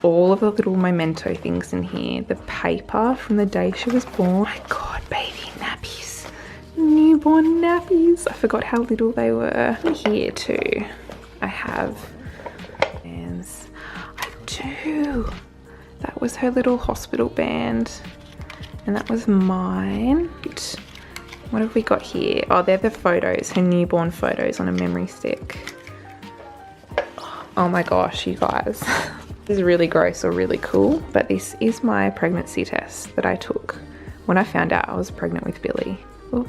all of the little memento things in here. The paper from the day she was born. Oh my God, baby nappies. Newborn nappies. I forgot how little they were. Here too, I have, and I do. That was her little hospital band. And that was mine. What have we got here? Oh, they're the photos, her newborn photos on a memory stick. Oh my gosh, you guys. This is really gross or really cool, but this is my pregnancy test that I took when I found out I was pregnant with Billie. Oh,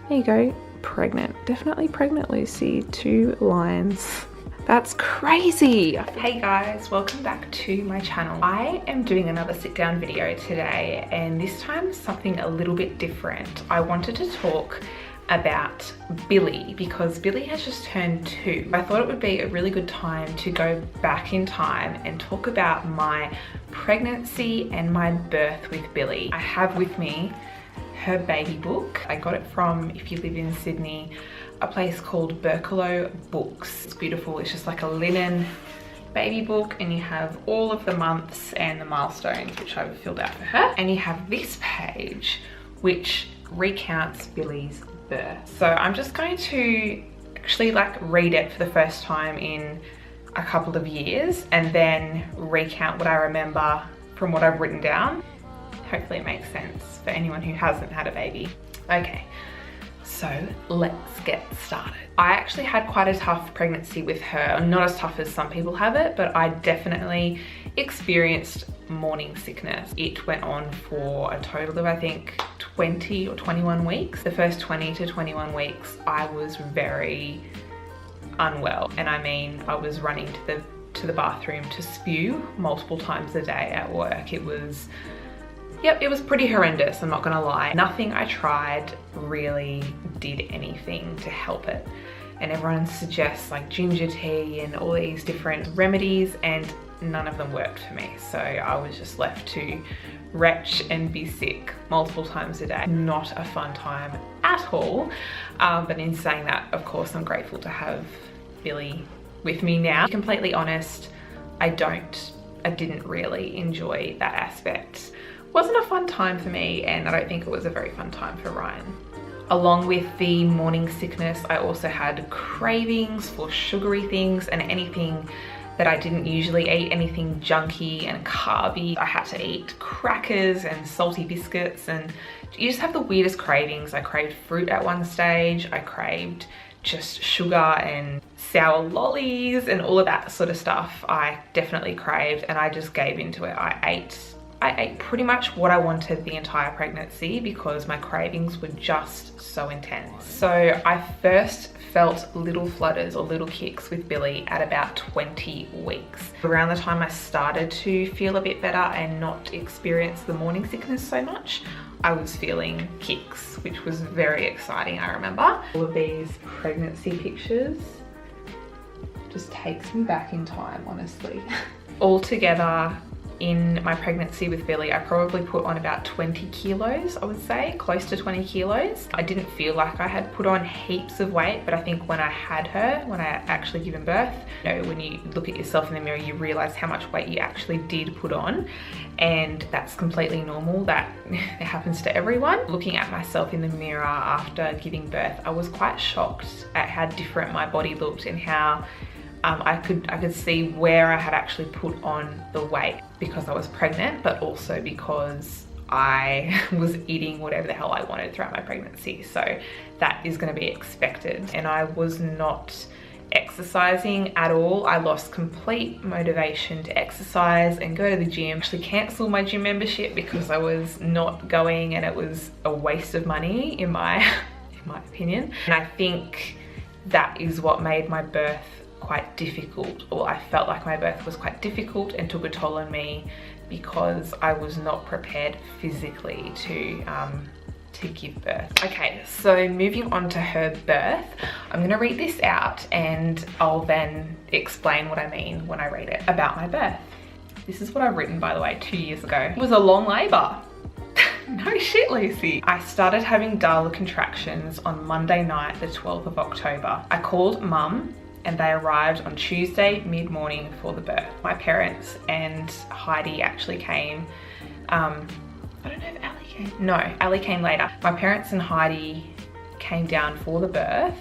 there you go. Pregnant. Definitely pregnant, Lucy. 2 lines. That's crazy. Hey guys, welcome back to my channel. I am doing another sit down video today, and this time something a little bit different. I wanted to talk about Billie because Billie has just turned 2. I thought it would be a really good time to go back in time and talk about my pregnancy and my birth with Billie. I have with me her baby book. I got it from, if you live in Sydney, a place called Pecoraro books. It's beautiful. It's just like a linen baby book, and you have all of the months and the milestones, which I've filled out for her. And you have this page, which recounts Billie's birth. So I'm just going to actually like read it for the first time in a couple of years, and then recount what I remember from what I've written down. Hopefully it makes sense for anyone who hasn't had a baby. Okay. So let's get started. I actually had quite a tough pregnancy with her. Not as tough as some people have it, but I definitely experienced morning sickness. It went on for a total of, I think, 20 or 21 weeks. The first 20 to 21 weeks, I was very unwell. And I mean, I was running to the bathroom to spew multiple times a day at work. It was, yep, it was pretty horrendous, I'm not gonna lie. Nothing I tried really did anything to help it. And everyone suggests like ginger tea and all these different remedies, and none of them worked for me. So I was just left to retch and be sick multiple times a day. Not a fun time at all. But in saying that, of course, I'm grateful to have Billie with me now. To be completely honest, I didn't really enjoy that aspect. Wasn't a fun time for me, and I don't think it was a very fun time for Ryan. Along with the morning sickness, I also had cravings for sugary things and anything that I didn't usually eat, anything junky and carby. I had to eat crackers and salty biscuits, and you just have the weirdest cravings. I craved fruit at one stage. I craved just sugar and sour lollies and all of that sort of stuff. I definitely craved, and I just gave into it. I ate pretty much what I wanted the entire pregnancy because my cravings were just so intense. So I first felt little flutters or little kicks with Billie at about 20 weeks. Around the time I started to feel a bit better and not experience the morning sickness so much, I was feeling kicks, which was very exciting, I remember. All of these pregnancy pictures just takes me back in time, honestly. Altogether, in my pregnancy with Billie, I probably put on about 20 kilos, I would say, close to 20 kilos. I didn't feel like I had put on heaps of weight, but I think when I had her, when I actually given birth, you know, when you look at yourself in the mirror, you realize how much weight you actually did put on. And that's completely normal. That it happens to everyone. Looking at myself in the mirror after giving birth, I was quite shocked at how different my body looked and how I could see where I had actually put on the weight because I was pregnant, but also because I was eating whatever the hell I wanted throughout my pregnancy. So that is going to be expected. And I was not exercising at all. I lost complete motivation to exercise and go to the gym. Actually cancelled my gym membership because I was not going, and it was a waste of money in my opinion. And I think that is what made my birth quite difficult, or I felt like my birth was quite difficult and took a toll on me because I was not prepared physically to give birth. Okay, so moving on to her birth, I'm gonna read this out and I'll then explain what I mean when I read it about my birth. This is what I've written, by the way, 2 years ago. It was a long labor. No shit, Lucy. I started having Dala contractions on Monday night, the 12th of October. I called mum and they arrived on Tuesday mid-morning for the birth. My parents and Heidi actually came, I don't know if Ali came. No, Ali came later. My parents and Heidi came down for the birth,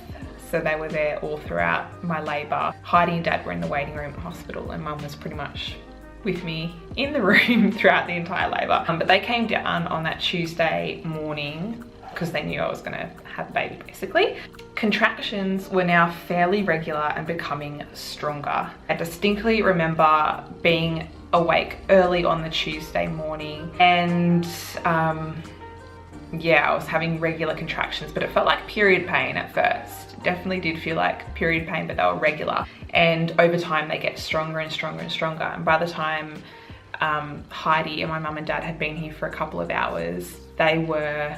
so they were there all throughout my labour. Heidi and Dad were in the waiting room at the hospital, and Mum was pretty much with me in the room throughout the entire labour. But they came down on that Tuesday morning because they knew I was gonna have a baby, basically. Contractions were now fairly regular and becoming stronger. I distinctly remember being awake early on the Tuesday morning, and yeah, I was having regular contractions, but it felt like period pain at first. Definitely did feel like period pain, but they were regular. And over time, they get stronger and stronger and stronger. And by the time Heidi and my mum and dad had been here for a couple of hours, they were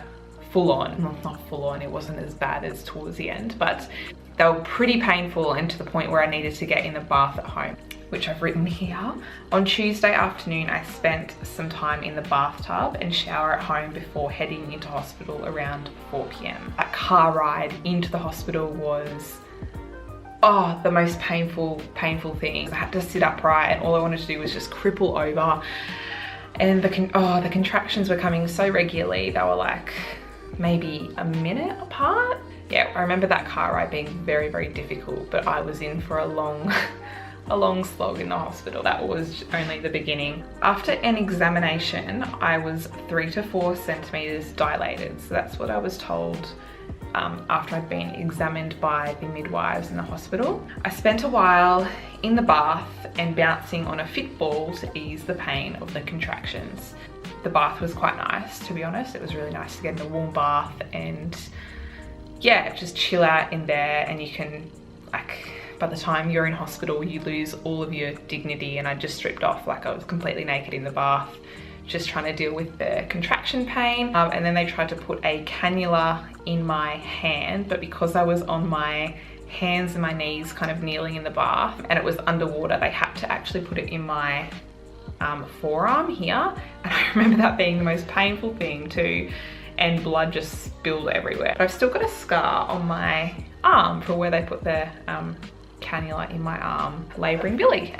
full on. Well, not full on, it wasn't as bad as towards the end, but they were pretty painful, and to the point where I needed to get in the bath at home, which I've written here. On Tuesday afternoon, I spent some time in the bathtub and shower at home before heading into hospital around 4 p.m. That car ride into the hospital was, oh, the most painful thing. I had to sit upright, and all I wanted to do was just cripple over. And the contractions were coming so regularly. They were like maybe a minute apart. Yeah, I remember that car ride being very, very difficult, but I was in for a long slog in the hospital. That was only the beginning. After an examination, I was 3 to 4 centimeters dilated. So that's what I was told after I'd been examined by the midwives in the hospital. I spent a while in the bath and bouncing on a fit ball to ease the pain of the contractions. The bath was quite nice, to be honest. It was really nice to get in a warm bath and yeah, just chill out in there. And you can, like, by the time you're in hospital, you lose all of your dignity, and I just stripped off. Like, I was completely naked in the bath, just trying to deal with the contraction pain. And then they tried to put a cannula in my hand, but because I was on my hands and my knees kind of kneeling in the bath and it was underwater, they had to actually put it in my forearm here. And I remember that being the most painful thing too, and blood just spilled everywhere. But I've still got a scar on my arm for where they put the cannula in my arm, labouring Billie.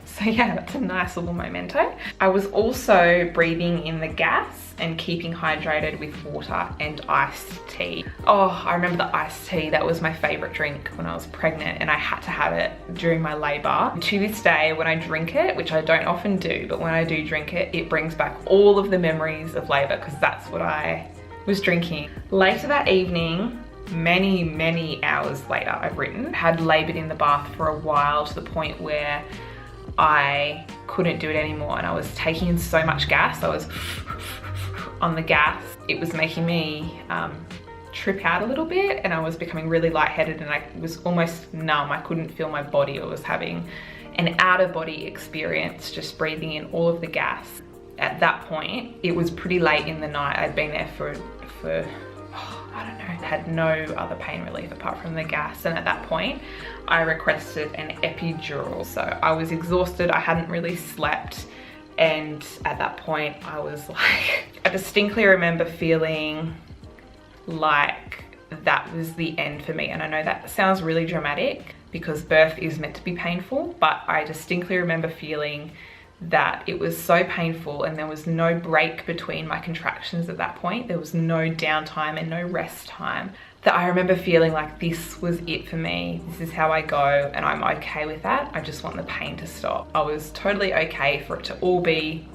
So yeah, that's a nice little memento. I was also breathing in the gas and keeping hydrated with water and iced tea. Oh, I remember the iced tea. That was my favorite drink when I was pregnant, and I had to have it during my labor. To this day, when I drink it, which I don't often do, but when I do drink it, it brings back all of the memories of labor, because that's what I was drinking. Later that evening, many hours later, I've written, had labored in the bath for a while, to the point where I couldn't do it anymore, and I was taking in so much gas. I was on the gas. It was making me trip out a little bit, and I was becoming really lightheaded, and I was almost numb. I couldn't feel my body. I was having an out-of-body experience just breathing in all of the gas. At that point, it was pretty late in the night. I'd been there for I don't know, had no other pain relief apart from the gas, and at that point I requested an epidural. So I was exhausted, I hadn't really slept, and at that point I was like, I distinctly remember feeling like that was the end for me. And I know that sounds really dramatic because birth is meant to be painful, but I distinctly remember feeling that it was so painful, and there was no break between my contractions at that point. There was no downtime and no rest time, that I remember feeling like this was it for me. This is how I go, and I'm okay with that. I just want the pain to stop. I was totally okay for it to all be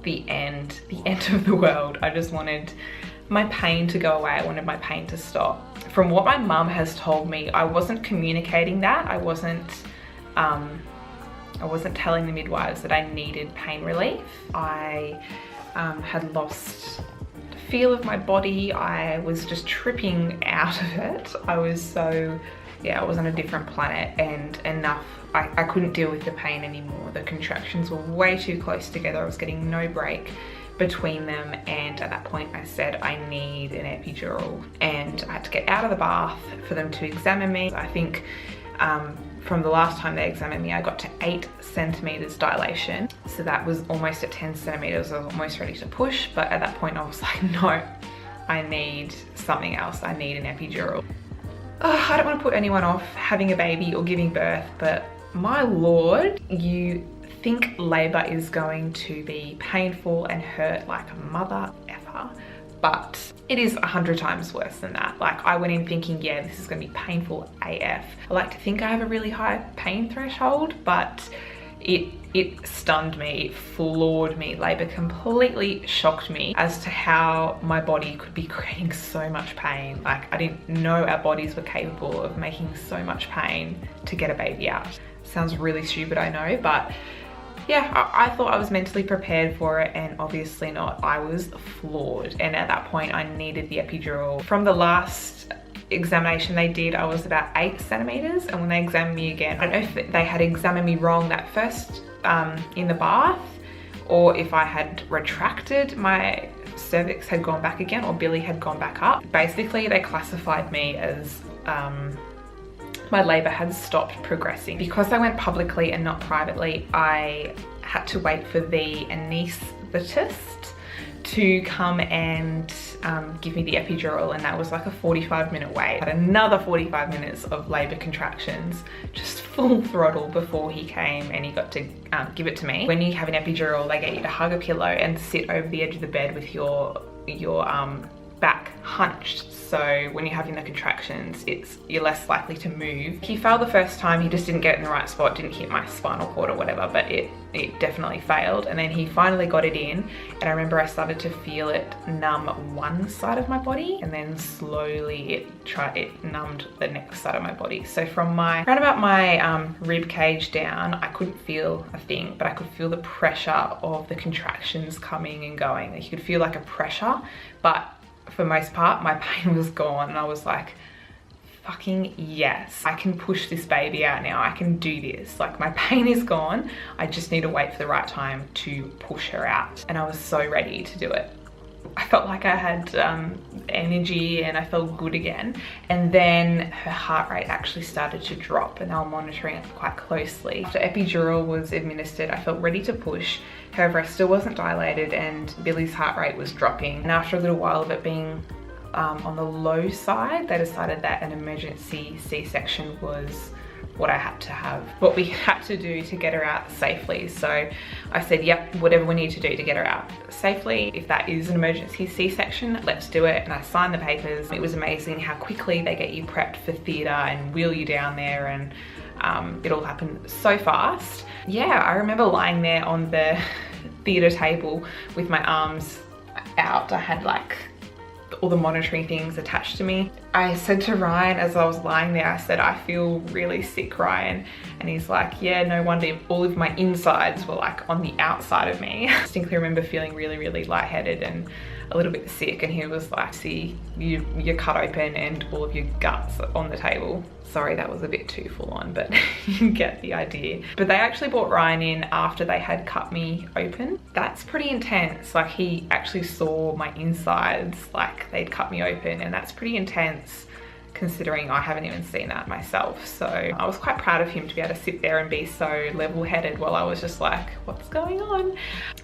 the end of the world. I just wanted my pain to go away. I wanted my pain to stop. From what my mum has told me, I wasn't communicating that. I wasn't telling the midwives that I needed pain relief. I had lost the feel of my body. I was just tripping out of it. I was so, yeah, I was on a different planet, and I couldn't deal with the pain anymore. The contractions were way too close together. I was getting no break between them, and at that point I said I need an epidural, and I had to get out of the bath for them to examine me. I think from the last time they examined me, I got to 8 centimeters dilation. So that was almost at 10 centimeters. I was almost ready to push, but at that point I was like, no, I need something else. I need an epidural. I don't want to put anyone off having a baby or giving birth, but my lord, you think labor is going to be painful and hurt like a mother effer, but it is 100 times worse than that. Like, I went in thinking, yeah, this is going to be painful AF. I like to think I have a really high pain threshold, but it stunned me, it floored me. Labor completely shocked me as to how my body could be creating so much pain. Like, I didn't know our bodies were capable of making so much pain to get a baby out. Sounds really stupid, I know, but yeah, I thought I was mentally prepared for it, and obviously not. I was floored, and at that point I needed the epidural. From the last examination they did, I was about 8 centimeters, and when they examined me again, I don't know if they had examined me wrong that first in the bath, or if I had retracted, my cervix had gone back again, or Billie had gone back up. Basically, they classified me as my labor had stopped progressing. Because I went publicly and not privately, I had to wait for the anaesthetist to come and give me the epidural, and that was like a 45-minute wait. I had another 45 minutes of labor contractions, just full throttle, before he came and he got to give it to me. When you have an epidural, they get you to hug a pillow and sit over the edge of the bed with your back hunched, so when you're having the contractions, you're less likely to move. He failed the first time. He just didn't get it in the right spot, didn't hit my spinal cord or whatever, but it definitely failed. And then he finally got it in, and I remember I started to feel it numb one side of my body, and then slowly it numbed the next side of my body. So from around about my rib cage down, I couldn't feel a thing, but I could feel the pressure of the contractions coming and going. Like, you could feel like a pressure, but for most part my pain was gone, and I was like, fucking yes, I can push this baby out now. I can do this. Like, my pain is gone. I just need to wait for the right time to push her out. And I was so ready to do it. I felt like I had energy and I felt good again. And then her heart rate actually started to drop, and they were monitoring it quite closely. After epidural was administered, I felt ready to push. However, I still wasn't dilated, and Billie's heart rate was dropping. And after a little while of it being on the low side, they decided that an emergency C-section was what I had to have, what we had to do to get her out safely. So I said, yep, whatever we need to do to get her out safely. If that is an emergency C-section, let's do it. And I signed the papers. It was amazing how quickly they get you prepped for theatre and wheel you down there, and it all happened so fast. Yeah, I remember lying there on the theatre table with my arms out. I had like all the monitoring things attached to me. I said to Ryan as I was lying there, I said, I feel really sick, Ryan. And he's like, yeah, no wonder, all of my insides were like on the outside of me. I distinctly remember feeling really, really lightheaded and a little bit sick, and he was like, see, you're cut open and all of your guts on the table. Sorry, that was a bit too full on, but you get the idea. But they actually brought Ryan in after they had cut me open. That's pretty intense. Like, he actually saw my insides, like they'd cut me open, and that's pretty intense considering I haven't even seen that myself. So I was quite proud of him to be able to sit there and be so level-headed while I was just like, what's going on?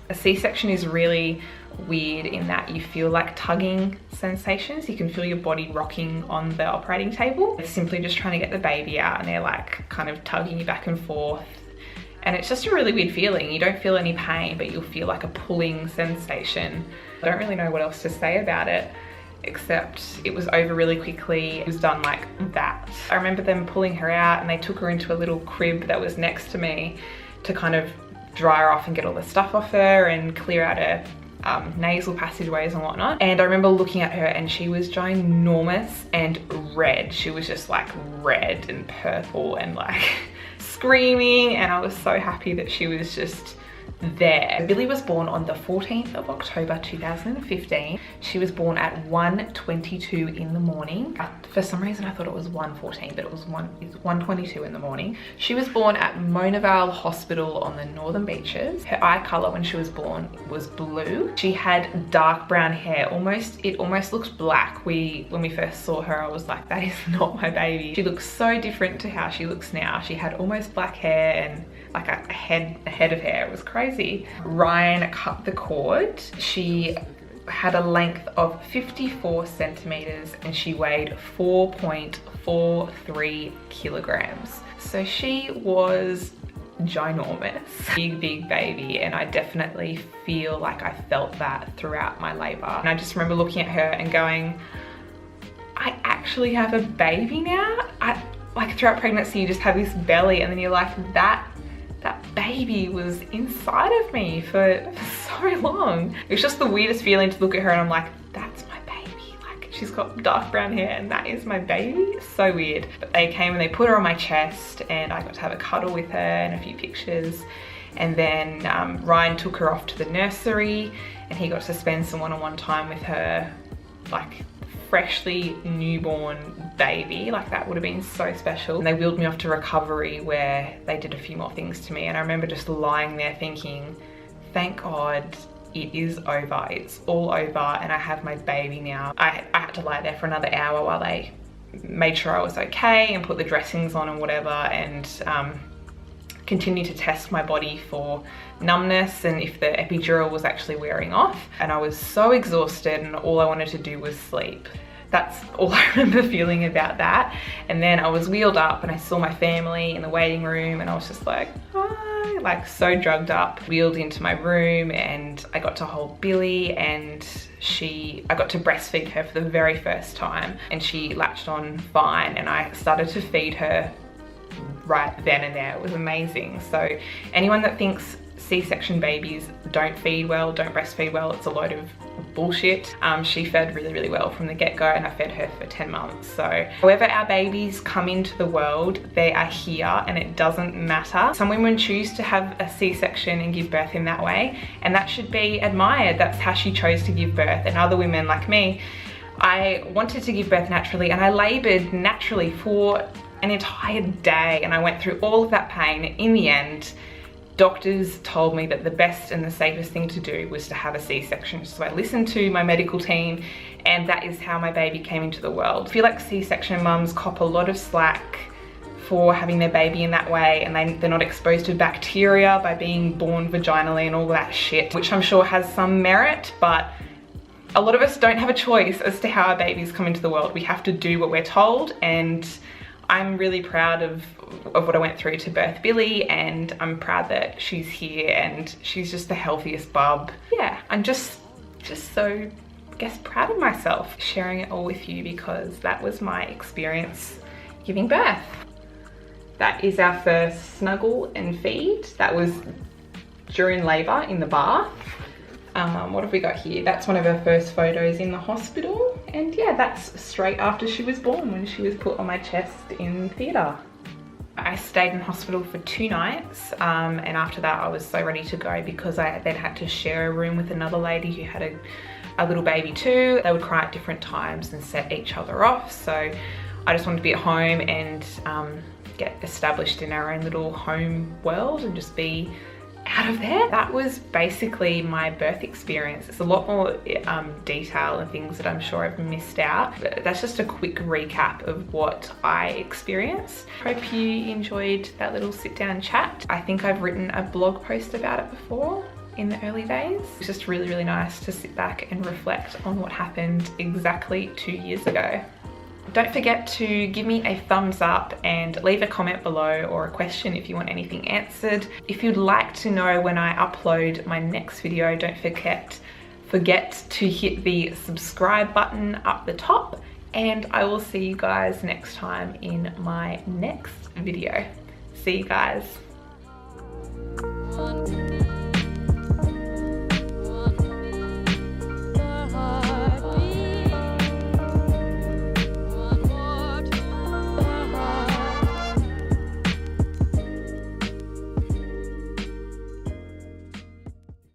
A C-section is really weird in that you feel like tugging sensations. You can feel your body rocking on the operating table. It's simply just trying to get the baby out, and they're like kind of tugging you back and forth. And it's just a really weird feeling. You don't feel any pain, but you'll feel like a pulling sensation. I don't really know what else to say about it, except it was over really quickly. It was done like that. I remember them pulling her out, and they took her into a little crib that was next to me to kind of dry her off and get all the stuff off her and clear out her nasal passageways and whatnot. And I remember looking at her, and she was ginormous and red. She was just like red and purple and like screaming, and I was so happy that she was just there. Billie was born on the 14th of October 2015. She was born at 1:22 in the morning. For some reason I thought it was 1:14, but it's 1:22 in the morning. She was born at Mona Vale Hospital on the Northern Beaches. Her eye color when she was born was blue. She had dark brown hair. It almost looked black. When we first saw her, I was like, that is not my baby. She looks so different to how she looks now. She had almost black hair and like a head of hair. It was crazy. Ryan cut the cord. She had a length of 54 centimeters and she weighed 4.43 kilograms. So she was ginormous, big baby, and I definitely feel like I felt that throughout my labor. And I just remember looking at her and going, I actually have a baby now. Like throughout pregnancy you just have this belly and then you're like, that baby was inside of me for so long. It was just the weirdest feeling to look at her and I'm like, that's my baby. Like she's got dark brown hair and that is my baby. So weird. But they came and they put her on my chest and I got to have a cuddle with her and a few pictures. And then Ryan took her off to the nursery and he got to spend some one-on-one time with her, like freshly newborn baby. Like that would have been so special. And they wheeled me off to recovery where they did a few more things to me, and I remember just lying there thinking, thank God it is over, it's all over and I have my baby now. I had to lie there for another hour while they made sure I was okay and put the dressings on and whatever, and continue to test my body for numbness and if the epidural was actually wearing off. And I was so exhausted and all I wanted to do was sleep. That's all I remember feeling about that. And then I was wheeled up and I saw my family in the waiting room and I was just like, hi, like so drugged up. Wheeled into my room and I got to hold Billie, and I got to breastfeed her for the very first time and she latched on fine, and I started to feed her right then and there. It was amazing. So anyone that thinks C-section babies don't feed well, don't breastfeed well, it's a load of bullshit. She fed really well from the get-go and I fed her for 10 months. So however our babies come into the world, they are here and it doesn't matter. Some women choose to have a C-section and give birth in that way, and that should be admired. That's how she chose to give birth. And other women like me, I wanted to give birth naturally and I labored naturally for an entire day and I went through all of that pain. In the end, doctors told me that the best and the safest thing to do was to have a C-section. So I listened to my medical team and that is how my baby came into the world. I feel like C-section mums cop a lot of slack for having their baby in that way, and they're not exposed to bacteria by being born vaginally and all that shit, which I'm sure has some merit, but a lot of us don't have a choice as to how our babies come into the world. We have to do what we're told, and I'm really proud of what I went through to birth Billie, and I'm proud that she's here and she's just the healthiest bub. Yeah, I'm just so, I guess, proud of myself sharing it all with you because that was my experience giving birth. That is our first snuggle and feed. That was during labor in the bath. What have we got here? That's one of her first photos in the hospital. And yeah, that's straight after she was born, when she was put on my chest in theatre. I stayed in hospital for 2 nights, and after that I was so ready to go because I then had to share a room with another lady who had a little baby too. They would cry at different times and set each other off. So I just wanted to be at home and get established in our own little home world and just be out of there. That was basically my birth experience. It's a lot more detail and things that I'm sure I've missed out, but that's just a quick recap of what I experienced. Hope you enjoyed that little sit down chat. I think I've written a blog post about it before in the early days. It's just really nice to sit back and reflect on what happened exactly 2 years ago. Don't forget to give me a thumbs up and leave a comment below or a question if you want anything answered. If you'd like to know when I upload my next video, don't forget to hit the subscribe button up the top, and I will see you guys next time in my next video. See you guys.